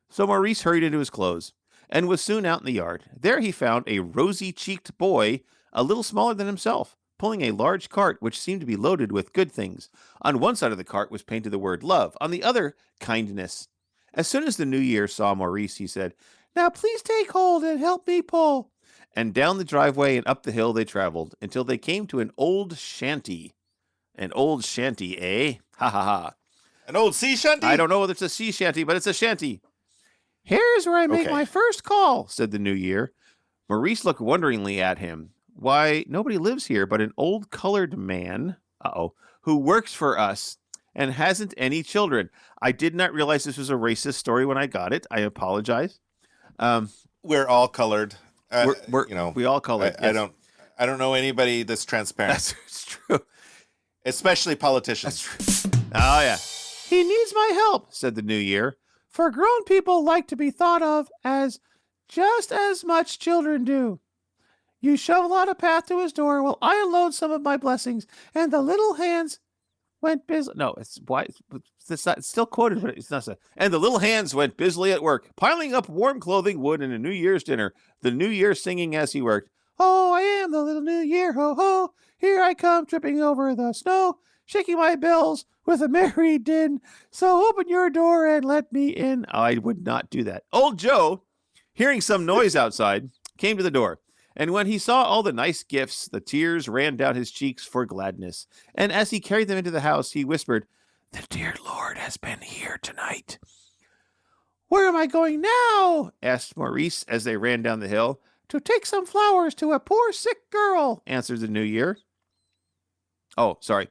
So Maurice hurried into his clothes and was soon out in the yard. There he found a rosy-cheeked boy, a little smaller than himself, pulling a large cart which seemed to be loaded with good things. On one side of the cart was painted the word love, on the other, kindness. As soon as the New Year saw Maurice, he said, Now please take hold and help me pull. And down the driveway and up the hill they traveled until they came to an old shanty. An old shanty, eh? Ha ha ha. An old sea shanty? I don't know whether it's a sea shanty, but it's a shanty. Here's where I make my first call, said the New Year. Maurice looked wonderingly at him. Why, nobody lives here but an old colored man, who works for us and hasn't any children. I did not realize this was a racist story when I got it. I apologize. We're all colored. We all colored. Yes. I don't know anybody that's transparent. That's true. Especially politicians. That's true. Oh, yeah. He needs my help, said the New Year. For grown people like to be thought of as just as much children do. You shovel out a path to his door while I unload some of my blessings, and the little hands went busy. No, it's still quoted, but it's not so. And the little hands went busily at work, piling up warm clothing, wood, and a New Year's dinner. The New Year singing as he worked. Oh, I am the little New Year, ho ho! Here I come, tripping over the snow, shaking my bells with a merry din. So open your door and let me in. I would not do that. Old Joe, hearing some noise outside, came to the door. And when he saw all the nice gifts, the tears ran down his cheeks for gladness. And as he carried them into the house, he whispered, The dear Lord has been here tonight. Where am I going now? Asked Maurice as they ran down the hill. To take some flowers to a poor sick girl, answered the New Year. Oh, sorry.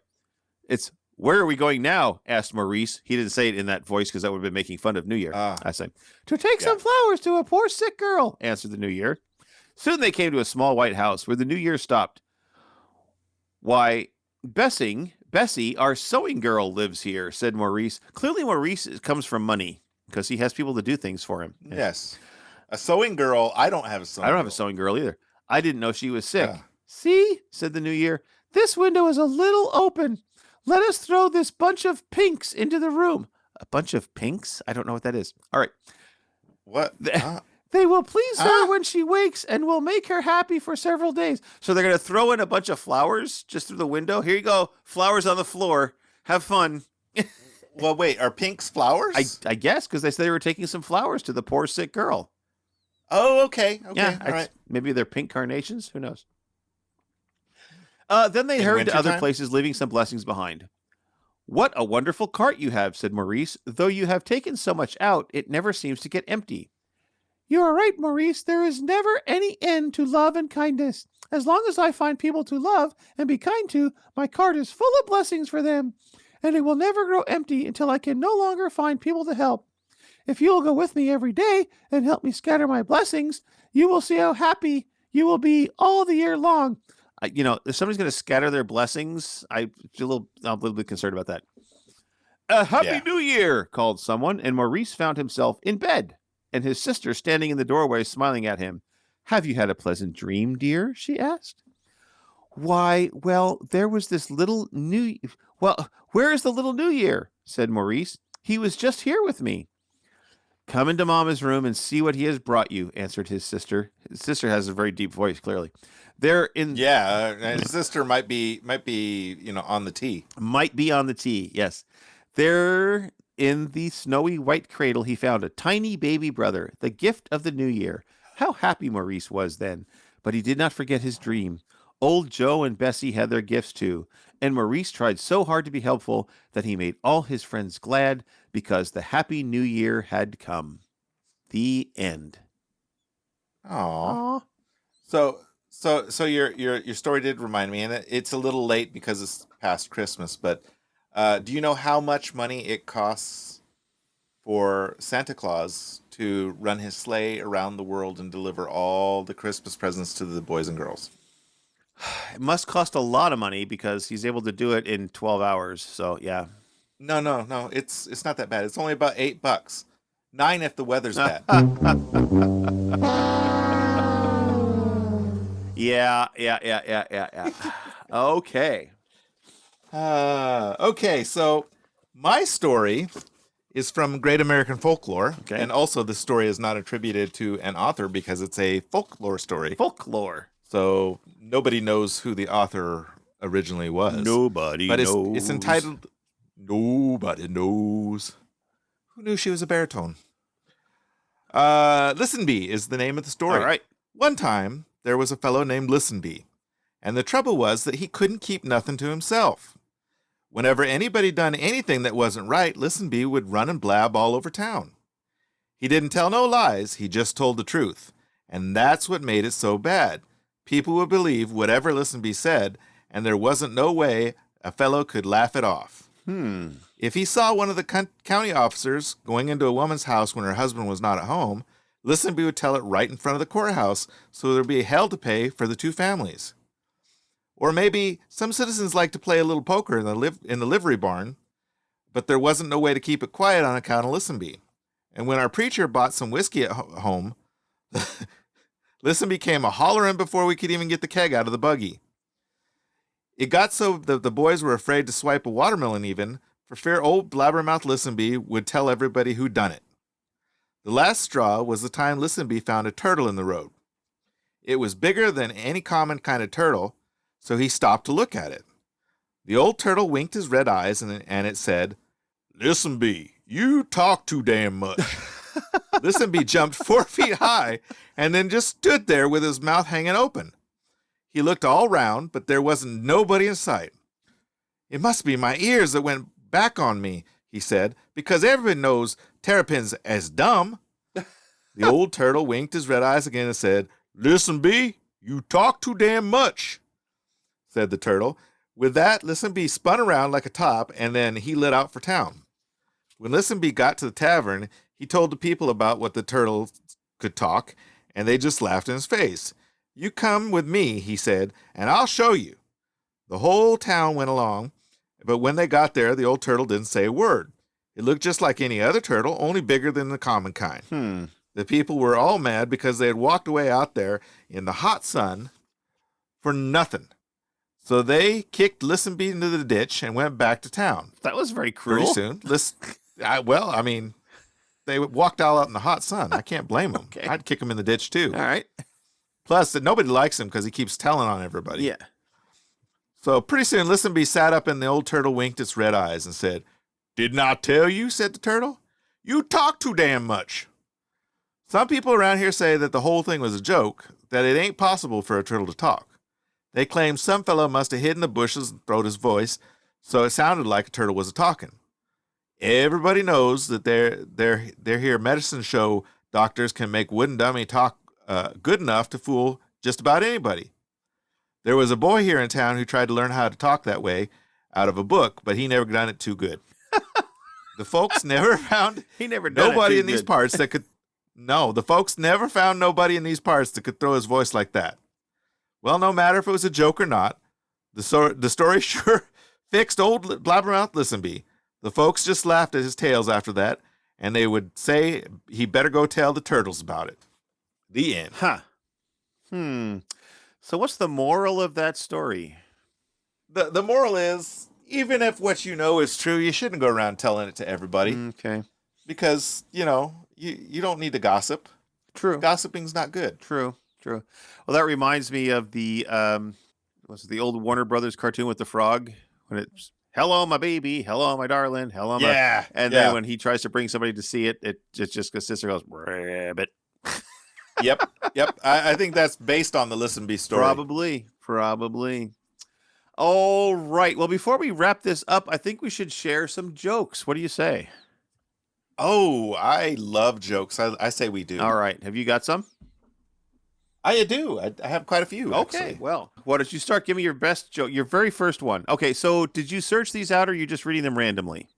It's, where are we going now? Asked Maurice. He didn't say it in that voice because that would have been making fun of New Year. I say, to take some flowers to a poor sick girl, answered the New Year. Soon they came to a small white house where the New Year stopped. Why, Bessie, our sewing girl, lives here, said Maurice. Clearly Maurice comes from money because he has people to do things for him. Yes. A sewing girl. I don't have a sewing girl. I don't have a sewing girl either. I didn't know she was sick. See, said the New Year, this window is a little open. Let us throw this bunch of pinks into the room. A bunch of pinks? I don't know what that is. All right. What? They will please her when she wakes and will make her happy for several days. So they're going to throw in a bunch of flowers just through the window. Here you go. Flowers on the floor. Have fun. Well, wait. Are pinks flowers? I guess because they said they were taking some flowers to the poor sick girl. Oh, okay. Yeah, all right. Maybe they're pink carnations. Who knows? Then they hurried to other places, leaving some blessings behind. What a wonderful cart you have, said Maurice. Though you have taken so much out, it never seems to get empty. You are right, Maurice. There is never any end to love and kindness. As long as I find people to love and be kind to, my cart is full of blessings for them, and it will never grow empty until I can no longer find people to help. If you will go with me every day and help me scatter my blessings, you will see how happy you will be all the year long. If somebody's going to scatter their blessings, I'm a little bit concerned about that. A happy New Year, called someone, and Maurice found himself in bed, and his sister standing in the doorway smiling at him. Have you had a pleasant dream, dear? She asked. Why, well, there was this little New... Well, where is the little New Year? Said Maurice. He was just here with me. Come into Mama's room and see what he has brought you, answered his sister. His sister has a very deep voice, clearly. They're in... Yeah, his sister might be, on the tee. Might be on the tee, yes. There in the snowy white cradle, he found a tiny baby brother, the gift of the New Year. How happy Maurice was then. But he did not forget his dream. Old Joe and Bessie had their gifts too, and Maurice tried so hard to be helpful that he made all his friends glad because the happy New Year had come. The end. Aww. So your story did remind me, and it's a little late because it's past Christmas, but do you know how much money it costs for Santa Claus to run his sleigh around the world and deliver all the Christmas presents to the boys and girls? It must cost a lot of money because he's able to do it in 12 hours. So, yeah. No. It's not that bad. It's only about $8. 9 if the weather's bad. Yeah. Okay. Okay, so my story is from Great American Folklore. Okay. And also the story is not attributed to an author because it's a folklore story. Folklore. So nobody knows who the author originally was. Nobody knows. It's entitled Nobody Knows. Who knew she was a baritone? Listenbee is the name of the story. All right. One time, there was a fellow named Listenbee, and the trouble was that he couldn't keep nothing to himself. Whenever anybody done anything that wasn't right, Listenbee would run and blab all over town. He didn't tell no lies, he just told the truth, and that's what made it so bad. People would believe whatever Listenbee said, and there wasn't no way a fellow could laugh it off. If he saw one of the county officers going into a woman's house when her husband was not at home, Listenbee would tell it right in front of the courthouse, so there'd be hell to pay for the two families. Or maybe some citizens like to play a little poker in the livery barn, but there wasn't no way to keep it quiet on account of Listenbee. And when our preacher bought some whiskey at home, Listenbee came a hollering before we could even get the keg out of the buggy. It got so the boys were afraid to swipe a watermelon even, for fear old blabbermouth Listenbee would tell everybody who'd done it. The last straw was the time Listenbee found a turtle in the road. It was bigger than any common kind of turtle, so he stopped to look at it. The old turtle winked his red eyes, and it said, "Listenbee, you talk too damn much." Listenbee jumped 4 feet high and then just stood there with his mouth hanging open. He looked all round, but there wasn't nobody in sight. "It must be my ears that went back on me," he said, "because everybody knows terrapins as dumb." The old turtle winked his red eyes again and said, "Listenbee, you talk too damn much," said the turtle. With that, Listenbee spun around like a top, and then he lit out for town. When Listenbee got to the tavern, he told the people about what the turtle could talk, and they just laughed in his face. "You come with me," he said, "and I'll show you." The whole town went along, but when they got there, the old turtle didn't say a word. It looked just like any other turtle, only bigger than the common kind. The people were all mad because they had walked away out there in the hot sun for nothing. So they kicked Listenbee into the ditch and went back to town. That was very cruel. Pretty soon, they walked all out in the hot sun. I can't blame them. Okay. I'd kick them in the ditch too. All right. Plus, nobody likes him because he keeps telling on everybody. Yeah. So pretty soon, Listenbee sat up and the old turtle winked its red eyes and said, "Didn't I tell you?" said the turtle. "You talk too damn much." Some people around here say that the whole thing was a joke, that it ain't possible for a turtle to talk. They claim some fellow must have hid in the bushes and throwed his voice, so it sounded like a turtle was a-talking. Everybody knows that they're here medicine show doctors can make wooden dummy talk good enough to fool just about anybody. There was a boy here in town who tried to learn how to talk that way out of a book, but he never done it too good. The folks never found nobody in these parts that could. No, the folks never found nobody in these parts that could throw his voice like that. Well, no matter if it was a joke or not, the story sure fixed old blabbermouth Listenbee. The folks just laughed at his tales after that, and they would say he better go tell the turtles about it. The end. So what's the moral of that story? The moral is, even if what you know is true, you shouldn't go around telling it to everybody. Okay. Because, you don't need to gossip. True. Gossiping's not good. True. Well, that reminds me of the the old Warner Brothers cartoon with the frog when it's "Hello, my baby. Hello, my darling. Hello, my..." Yeah. And then when he tries to bring somebody to see it, it just sister goes rabbit. Yep. I think that's based on the Listenbee story. Probably. All right. Well, before we wrap this up, I think we should share some jokes. What do you say? Oh, I love jokes. I say we do. All right. Have you got some? I do. I have quite a few. Okay. Actually. Well, why don't you start? Give me your best joke, your very first one. Okay. So did you search these out or are you just reading them randomly?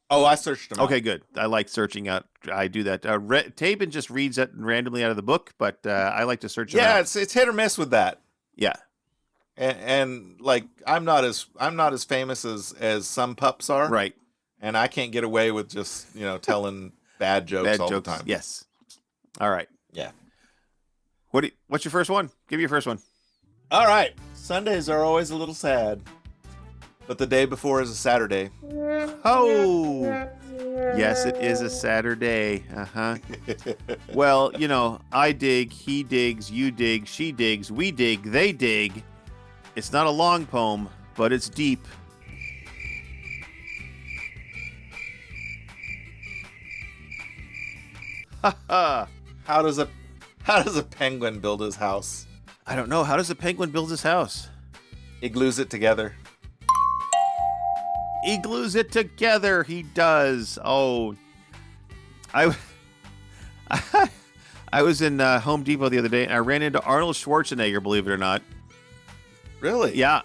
Oh, I searched them out. Okay, good. I like searching out. I do that. Tabin just reads it randomly out of the book, but I like to search them out. Yeah, it's hit or miss with that. Yeah. And like I'm not as famous as some pups are. Right. And I can't get away with just, telling bad jokes all the time. Yes. All right. Yeah. What's your first one? Give me your first one. All right. Sundays are always a little sad, but the day before is a Saturday. Oh, yes, it is a Saturday. Well, I dig, he digs, you dig, she digs, we dig, they dig. It's not a long poem, but it's deep. How does a penguin build his house? I don't know. How does a penguin build his house? He glues it together. He glues it together. He does. Oh, I was in Home Depot the other day, and I ran into Arnold Schwarzenegger, believe it or not. Really? Yeah.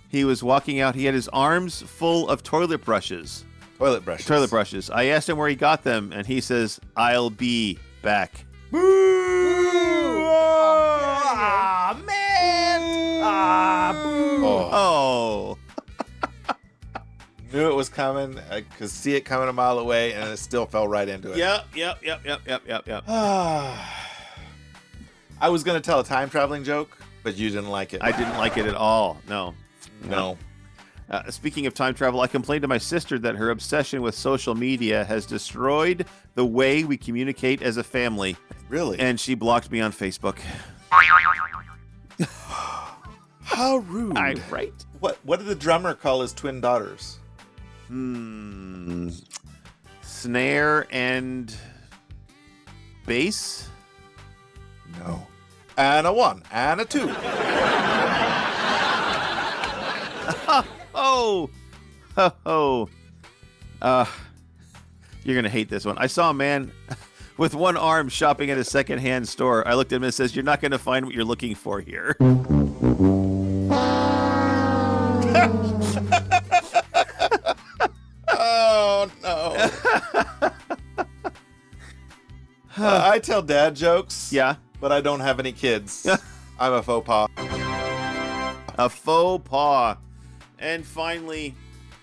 He was walking out. He had his arms full of toilet brushes. Toilet brushes. I asked him where he got them, and he says, "I'll be back." Boo! Ah, man! Ah, boo! Oh. Knew it was coming. I could see it coming a mile away, and it still fell right into it. Yep. I was going to tell a time traveling joke, but you didn't like it. I didn't like it at all. No. Speaking of time travel, I complained to my sister that her obsession with social media has destroyed the way we communicate as a family. Really? And she blocked me on Facebook. How rude. Right? What did the drummer call his twin daughters? Snare and bass? No. And a 1, and a 2. You're going to hate this one. I saw a man with one arm shopping at a secondhand store. I looked at him and says, "You're not going to find what you're looking for here." Oh, no. I tell dad jokes. Yeah. But I don't have any kids. I'm a faux pas. A faux pas. And finally,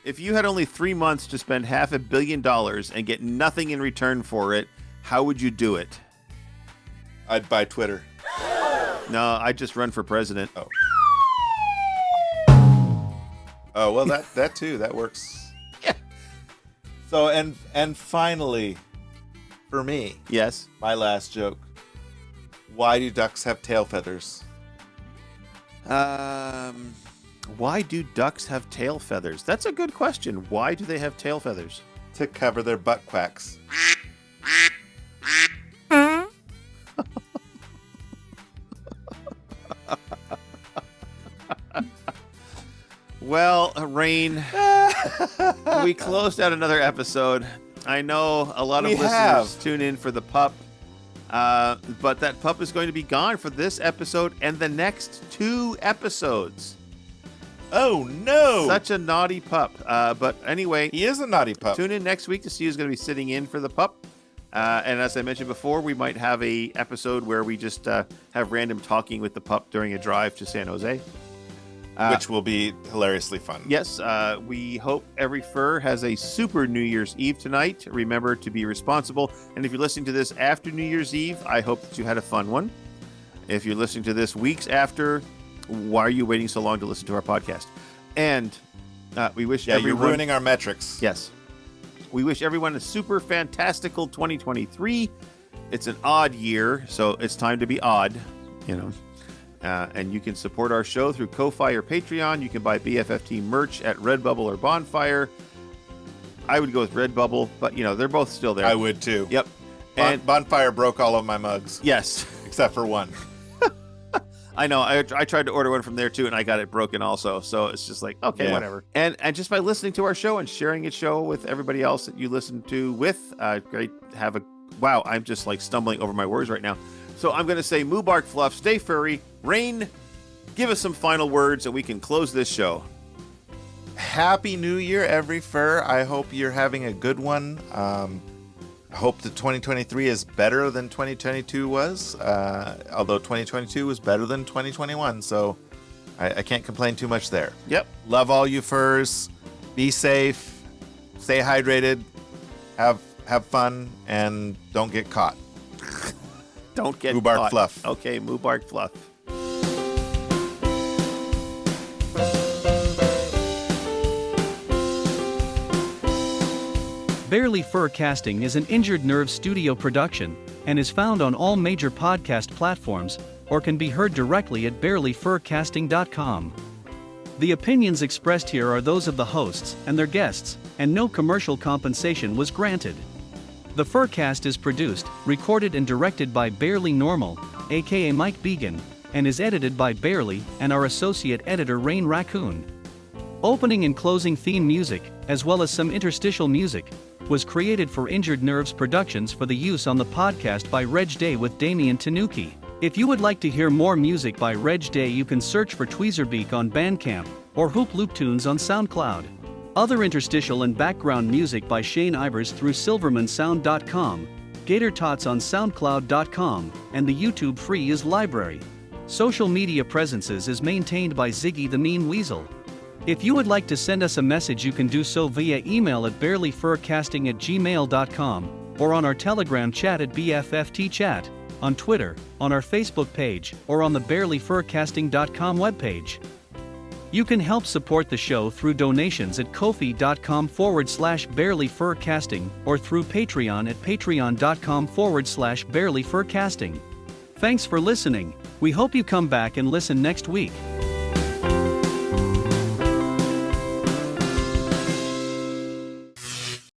if you had only 3 months to spend $500 million and get nothing in return for it, how would you do it? I'd buy Twitter. No, I'd just run for president. Oh, well, that too. That works. Yeah. So, and finally, for me, Yes. my last joke. Why do ducks have tail feathers? Why do ducks have tail feathers? That's a good question. Why do they have tail feathers? To cover their butt quacks. Well, Rayne, we closed out another episode. I know a lot of listeners tune in for the pup, but that pup is going to be gone for this episode and the next 2 episodes. Oh, no! Such a naughty pup. But anyway, He is a naughty pup. tune in next week to see who's going to be sitting in for the pup. And as I mentioned before, we might have a episode where we just have random talking with the pup during a drive to San Jose. Which will be hilariously fun. Yes, we hope every fur has a super New Year's Eve tonight. Remember to be responsible. And if you're listening to this after New Year's Eve, I hope that you had a fun one. If you're listening to this weeks after, why are you waiting so long to listen to our podcast? And we wish everyone... you're ruining our metrics. Yes. We wish everyone a super fantastical 2023. It's an odd year, so it's time to be odd, and you can support our show through Ko-Fi or Patreon. You can buy BFFT merch at Redbubble or Bonfire. I would go with Redbubble, but, they're both still there. I would too. Yep. And Bonfire broke all of my mugs. yes. Except for one. I know. I tried to order one from there too, and I got it broken also. So it's just like, okay, whatever. And just by listening to our show and sharing its show with everybody else that you listen to with, great. Wow, I'm just like stumbling over my words right now. So I'm going to say moo bark fluff, stay furry. Rayne, give us some final words and we can close this show. Happy New Year, every fur. I hope you're having a good one. I hope that 2023 is better than 2022 was, although 2022 was better than 2021, so I can't complain too much there. Yep. Love all you furs. Be safe. Stay hydrated. Have have fun, and don't get caught. Don't get Mubark caught. Fluff. Okay, Mubark Fluff. Barely Furcasting is an Injured Nerve studio production and is found on all major podcast platforms or can be heard directly at barelyfurcasting.com. The opinions expressed here are those of the hosts and their guests, and no commercial compensation was granted. The Furcast is produced, recorded and directed by Barely Normal, aka Mike Began, and is edited by Barely and our associate editor Rayne Raccoon. Opening and closing theme music, as well as some interstitial music, was created for Injured Nerves Productions for the use on the podcast by Reg Day with Damian Tanuki. If you would like to hear more music by Reg Day, you can search for Tweezerbeak on Bandcamp or Hoop Loop Tunes on SoundCloud. Other interstitial and background music by Shane Ivers through silvermansound.com, Gator Tots on soundcloud.com, and the YouTube Free is library. Social media presences is maintained by Ziggy the Mean Weasel. If you would like to send us a message, you can do so via email at barelyfurcasting@gmail.com or on our Telegram chat at BFFTchat, on Twitter, on our Facebook page, or on the barelyfurcasting.com webpage. You can help support the show through donations at ko-fi.com/barelyfurcasting or through Patreon at patreon.com/barelyfurcasting. Thanks for listening. We hope you come back and listen next week.